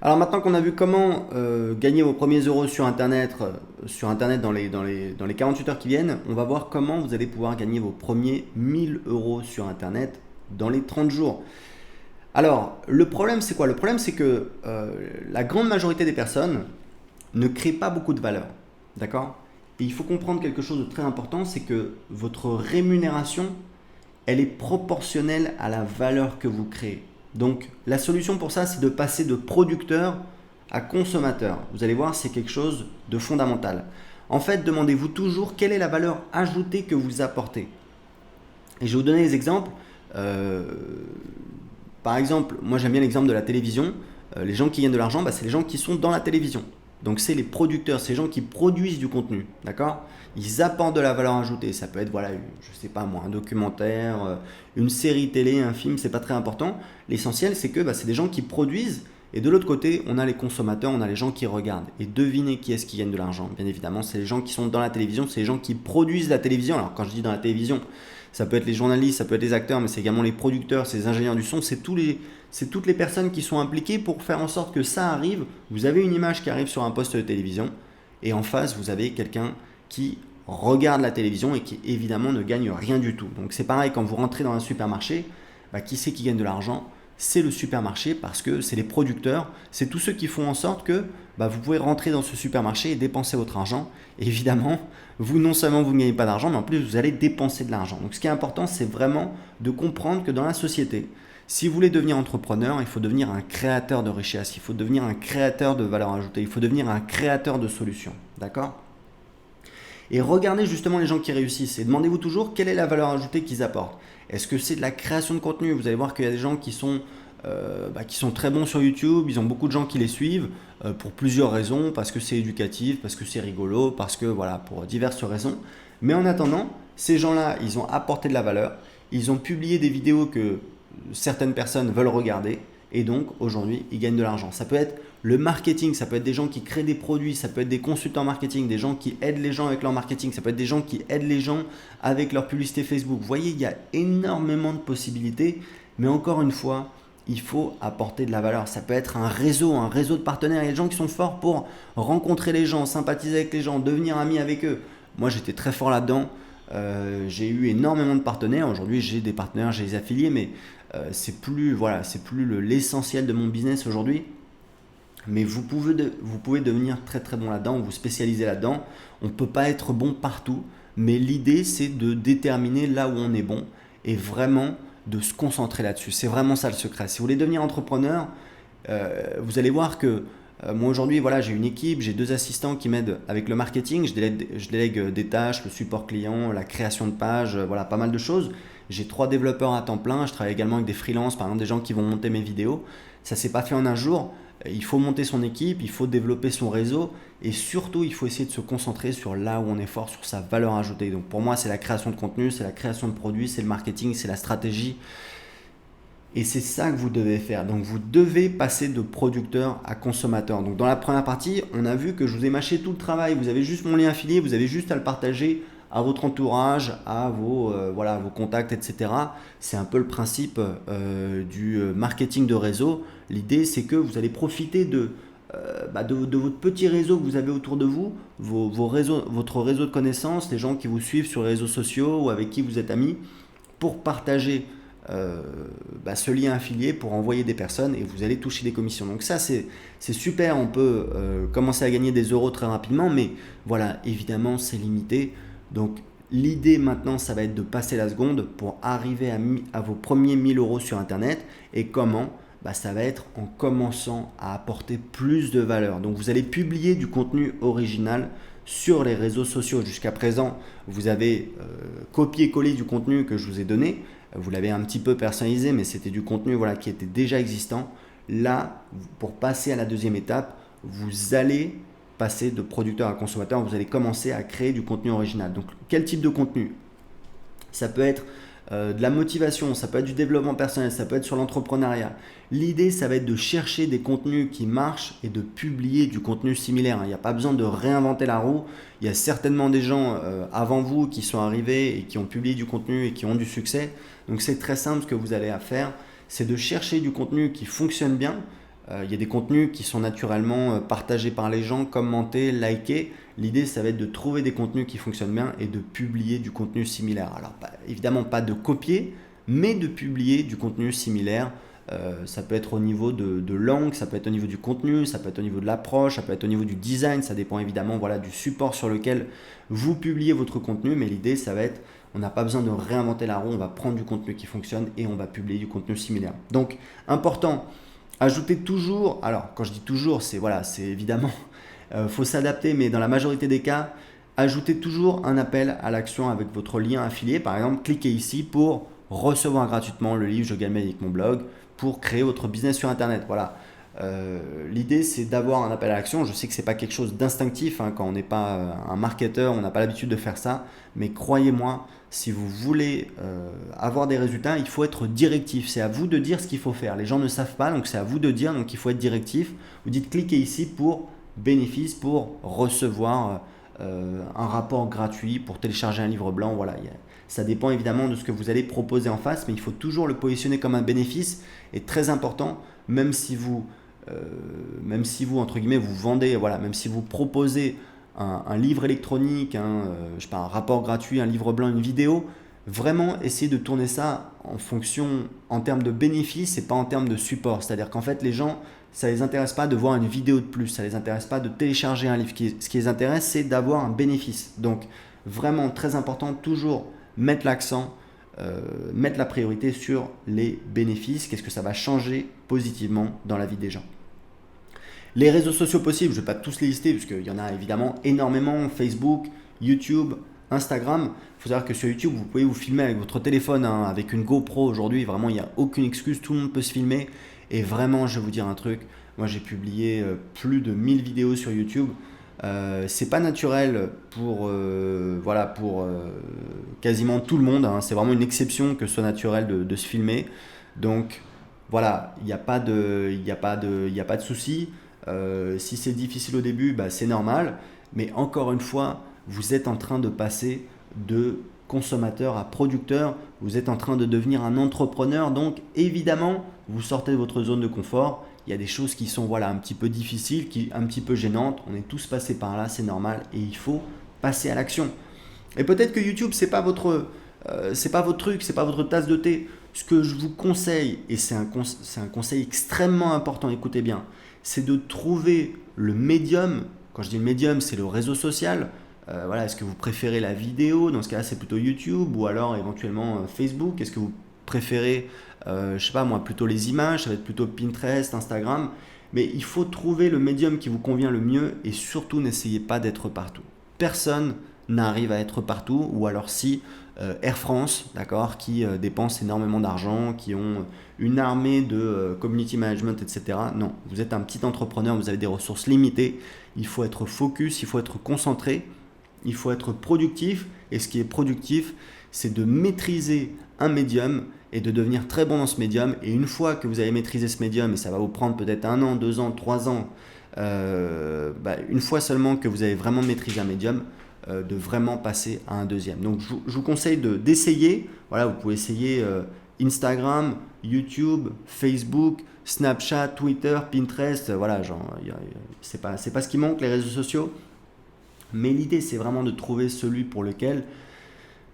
Alors maintenant qu'on a vu comment gagner vos premiers euros sur Internet dans les 48 heures qui viennent, on va voir comment vous allez pouvoir gagner vos premiers 1000 euros sur Internet dans les 30 jours. Alors, le problème c'est quoi? Le problème c'est que la grande majorité des personnes ne créent pas beaucoup de valeur. D'accord? Et il faut comprendre quelque chose de très important, c'est que votre rémunération, elle est proportionnelle à la valeur que vous créez. Donc la solution pour ça, c'est de passer de producteur à consommateur. Vous allez voir, c'est quelque chose de fondamental. En fait, demandez-vous toujours quelle est la valeur ajoutée que vous apportez. Et je vais vous donner des exemples. Euh, Par exemple, moi j'aime bien l'exemple de la télévision. Les gens qui gagnent de l'argent, c'est les gens qui sont dans la télévision. Donc c'est les producteurs, c'est les gens qui produisent du contenu, d'accord? Ils apportent de la valeur ajoutée. Ça peut être, voilà, je sais pas moi, un documentaire, une série télé, un film, c'est pas très important. L'essentiel, c'est que c'est des gens qui produisent. Et de l'autre côté, on a les consommateurs, on a les gens qui regardent. Et devinez qui est-ce qui gagne de l'argent? Bien évidemment, c'est les gens qui sont dans la télévision, c'est les gens qui produisent la télévision. Alors quand je dis dans la télévision, ça peut être les journalistes, ça peut être les acteurs, mais c'est également les producteurs, c'est les ingénieurs du son, c'est toutes les personnes qui sont impliquées pour faire en sorte que ça arrive. Vous avez une image qui arrive sur un poste de télévision, et en face, vous avez quelqu'un qui regarde la télévision et qui évidemment ne gagne rien du tout. Donc c'est pareil quand vous rentrez dans un supermarché, qui c'est qui gagne de l'argent? C'est le supermarché parce que c'est les producteurs, c'est tous ceux qui font en sorte que vous pouvez rentrer dans ce supermarché et dépenser votre argent. Et évidemment, vous non seulement vous ne gagnez pas d'argent, mais en plus vous allez dépenser de l'argent. Donc ce qui est important, c'est vraiment de comprendre que dans la société, si vous voulez devenir entrepreneur, il faut devenir un créateur de richesse, il faut devenir un créateur de valeur ajoutée, il faut devenir un créateur de solutions. D'accord? Et regardez justement les gens qui réussissent et demandez-vous toujours quelle est la valeur ajoutée qu'ils apportent. Est-ce que c'est de la création de contenu? Vous allez voir qu'il y a des gens qui sont très bons sur YouTube, ils ont beaucoup de gens qui les suivent pour plusieurs raisons, parce que c'est éducatif, parce que c'est rigolo, parce que voilà, pour diverses raisons. Mais en attendant, ces gens-là, ils ont apporté de la valeur, ils ont publié des vidéos que certaines personnes veulent regarder, et donc aujourd'hui, ils gagnent de l'argent. Ça peut être le marketing, ça peut être des gens qui créent des produits, ça peut être des consultants marketing, des gens qui aident les gens avec leur marketing, ça peut être des gens qui aident les gens avec leur publicité Facebook. Vous voyez, il y a énormément de possibilités, mais encore une fois, il faut apporter de la valeur. Ça peut être un réseau de partenaires. Il y a des gens qui sont forts pour rencontrer les gens, sympathiser avec les gens, devenir ami avec eux. Moi, j'étais très fort là-dedans. J'ai eu énormément de partenaires. Aujourd'hui, j'ai des partenaires, j'ai des affiliés, mais c'est plus l'essentiel de mon business aujourd'hui. Mais vous pouvez devenir très très bon là-dedans, vous spécialiser là-dedans. On ne peut pas être bon partout, mais l'idée c'est de déterminer là où on est bon et vraiment de se concentrer là-dessus. C'est vraiment ça le secret. Si vous voulez devenir entrepreneur, vous allez voir que moi aujourd'hui, voilà, j'ai une équipe, j'ai 2 assistants qui m'aident avec le marketing. Je délègue des tâches, le support client, la création de pages, voilà, pas mal de choses. J'ai 3 développeurs à temps plein. Je travaille également avec des freelances, par exemple des gens qui vont monter mes vidéos. Ça ne s'est pas fait en un jour. Il faut monter son équipe, il faut développer son réseau et surtout il faut essayer de se concentrer sur là où on est fort, sur sa valeur ajoutée. Donc pour moi c'est la création de contenu, c'est la création de produits, c'est le marketing, c'est la stratégie. Et c'est ça que vous devez faire. Donc vous devez passer de producteur à consommateur. Donc dans la première partie, on a vu que je vous ai mâché tout le travail. Vous avez juste mon lien affilié, vous avez juste à le partager à votre entourage, à vos contacts, etc. C'est un peu le principe du marketing de réseau. L'idée, c'est que vous allez profiter de votre petit réseau que vous avez autour de vous, votre réseau de connaissances, les gens qui vous suivent sur les réseaux sociaux ou avec qui vous êtes amis, pour partager ce lien affilié pour envoyer des personnes et vous allez toucher des commissions. Donc ça c'est super, on peut commencer à gagner des euros très rapidement, mais voilà, évidemment c'est limité. Donc l'idée maintenant ça va être de passer la seconde pour arriver à vos premiers 1000 euros sur internet. Et comment? Ça va être en commençant à apporter plus de valeur. Donc vous allez publier du contenu original sur les réseaux sociaux. Jusqu'à présent, vous avez copié-collé du contenu que je vous ai donné. Vous l'avez un petit peu personnalisé, mais c'était du contenu qui était déjà existant. Là, pour passer à la deuxième étape, vous allez passer de producteur à consommateur. Vous allez commencer à créer du contenu original. Donc, quel type de contenu? Ça peut être de la motivation, ça peut être du développement personnel, ça peut être sur l'entrepreneuriat. L'idée, ça va être de chercher des contenus qui marchent et de publier du contenu similaire. Il n'y a pas besoin de réinventer la roue. Il y a certainement des gens avant vous qui sont arrivés et qui ont publié du contenu et qui ont du succès. Donc c'est très simple, ce que vous allez à faire, c'est de chercher du contenu qui fonctionne bien. Il y a des contenus qui sont naturellement partagés par les gens, commentés, likés. L'idée, ça va être de trouver des contenus qui fonctionnent bien et de publier du contenu similaire. Alors, évidemment, pas de copier, mais de publier du contenu similaire. Ça peut être au niveau de l'angle, ça peut être au niveau du contenu, ça peut être au niveau de l'approche, ça peut être au niveau du design. Ça dépend évidemment du support sur lequel vous publiez votre contenu. Mais l'idée, ça va être, on n'a pas besoin de réinventer la roue. On va prendre du contenu qui fonctionne et on va publier du contenu similaire. Donc, important. Ajoutez toujours, alors quand je dis toujours, c'est évidemment, faut s'adapter, mais dans la majorité des cas, ajoutez toujours un appel à l'action avec votre lien affilié. Par exemple, cliquez ici pour recevoir gratuitement le livre Je gagne ma vie avec mon blog pour créer votre business sur Internet. Voilà. L'idée, c'est d'avoir un appel à l'action. Je sais que ce n'est pas quelque chose d'instinctif, hein, quand on n'est pas un marketeur, on n'a pas l'habitude de faire ça. Mais croyez-moi, si vous voulez avoir des résultats, il faut être directif. C'est à vous de dire ce qu'il faut faire. Les gens ne savent pas, donc c'est à vous de dire, donc il faut être directif. Vous dites cliquez ici pour bénéfice, pour recevoir un rapport gratuit, pour télécharger un livre blanc. Voilà, ça dépend évidemment de ce que vous allez proposer en face, mais il faut toujours le positionner comme un bénéfice. Et très important, même si vous, entre guillemets, vous vendez, même si vous proposez un livre électronique, un rapport gratuit, un livre blanc, une vidéo, vraiment essayez de tourner ça en termes de bénéfices et pas en termes de support. C'est-à-dire qu'en fait, les gens, ça ne les intéresse pas de voir une vidéo de plus, ça ne les intéresse pas de télécharger un livre. Ce qui les intéresse, c'est d'avoir un bénéfice. Donc, vraiment très important, toujours mettre l'accent, mettre la priorité sur les bénéfices. Qu'est-ce que ça va changer positivement dans la vie des gens? Les réseaux sociaux possibles, je ne vais pas tous les lister parce qu'il y en a évidemment énormément. Facebook, YouTube, Instagram. Il faut savoir que sur YouTube, vous pouvez vous filmer avec votre téléphone, hein, avec une GoPro aujourd'hui. Vraiment, il n'y a aucune excuse. Tout le monde peut se filmer. Et vraiment, je vais vous dire un truc. Moi, j'ai publié plus de 1000 vidéos sur YouTube. C'est pas naturel pour quasiment tout le monde, hein. C'est vraiment une exception que ce soit naturel de se filmer. Donc voilà, il n'y a pas de souci. Si c'est difficile au début, c'est normal. Mais encore une fois, vous êtes en train de passer de consommateur à producteur. Vous êtes en train de devenir un entrepreneur. Donc évidemment, vous sortez de votre zone de confort. Il y a des choses qui sont un petit peu difficiles, un petit peu gênantes. On est tous passés par là, c'est normal et il faut passer à l'action. Et peut-être que YouTube, c'est pas votre truc, c'est pas votre tasse de thé. Ce que je vous conseille, et c'est un conseil extrêmement important, écoutez bien, c'est de trouver le médium. Quand je dis le médium, c'est le réseau social. Est-ce que vous préférez la vidéo? Dans ce cas-là, c'est plutôt YouTube ou alors éventuellement Facebook. Est-ce que vous préférez plutôt les images? Ça va être plutôt Pinterest, Instagram. Mais il faut trouver le médium qui vous convient le mieux et surtout n'essayez pas d'être partout. Personne n'arrive à être partout, ou alors si Air France, d'accord, qui dépense énormément d'argent, qui ont une armée de community management, etc. Non, vous êtes un petit entrepreneur, vous avez des ressources limitées, il faut être focus, il faut être concentré, il faut être productif, et ce qui est productif, c'est de maîtriser un médium et de devenir très bon dans ce médium. Et une fois que vous avez maîtrisé ce médium, et ça va vous prendre peut-être 1 an, 2 ans, 3 ans, une fois seulement que vous avez vraiment maîtrisé un médium, de vraiment passer à un deuxième. Donc je vous conseille d'essayer. Vous pouvez essayer Instagram, YouTube, Facebook, Snapchat, Twitter, Pinterest. C'est pas ce qui manque, les réseaux sociaux. Mais l'idée, c'est vraiment de trouver celui pour lequel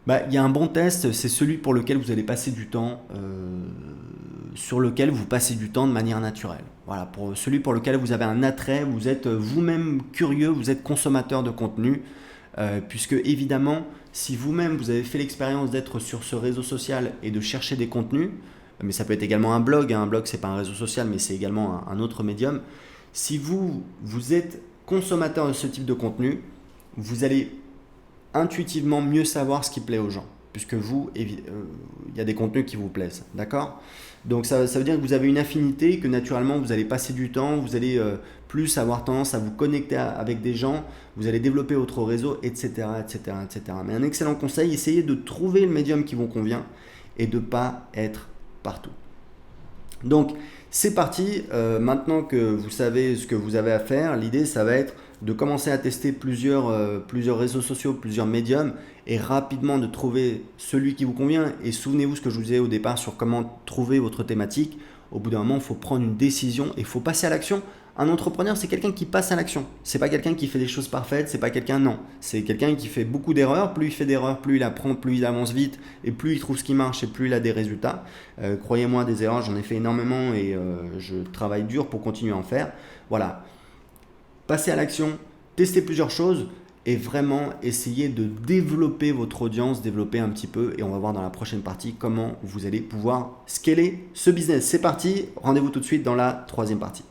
il y a un bon test, c'est celui pour lequel vous allez passer du temps, sur lequel vous passez du temps de manière naturelle. Voilà, pour celui pour lequel vous avez un attrait, vous êtes vous-même curieux, vous êtes consommateur de contenu, puisque évidemment, si vous-même vous avez fait l'expérience d'être sur ce réseau social et de chercher des contenus, mais ça peut être également un blog, hein, un blog c'est pas un réseau social, mais c'est également un autre médium. Si vous êtes consommateur de ce type de contenu, vous allez intuitivement mieux savoir ce qui plaît aux gens, puisque il y a des contenus qui vous plaisent, d'accord? Donc ça veut dire que vous avez une affinité, que naturellement vous allez passer du temps, vous allez plus avoir tendance à vous connecter avec des gens, vous allez développer votre réseau, etc., etc., etc. Mais un excellent conseil, essayez de trouver le médium qui vous convient et de ne pas être partout. Donc c'est parti, maintenant que vous savez ce que vous avez à faire, l'idée ça va être de commencer à tester plusieurs réseaux sociaux, plusieurs médiums et rapidement de trouver celui qui vous convient. Et souvenez-vous ce que je vous disais au départ sur comment trouver votre thématique. Au bout d'un moment, il faut prendre une décision et il faut passer à l'action. Un entrepreneur, c'est quelqu'un qui passe à l'action. C'est pas quelqu'un qui fait des choses parfaites, c'est pas quelqu'un, non. C'est quelqu'un qui fait beaucoup d'erreurs. Plus il fait d'erreurs, plus il apprend, plus il avance vite et plus il trouve ce qui marche et plus il a des résultats. Croyez-moi, des erreurs, j'en ai fait énormément et je travaille dur pour continuer à en faire. Voilà. Passez à l'action, testez plusieurs choses et vraiment essayez de développer votre audience, développer un petit peu et on va voir dans la prochaine partie comment vous allez pouvoir scaler ce business. C'est parti, rendez-vous tout de suite dans la troisième partie.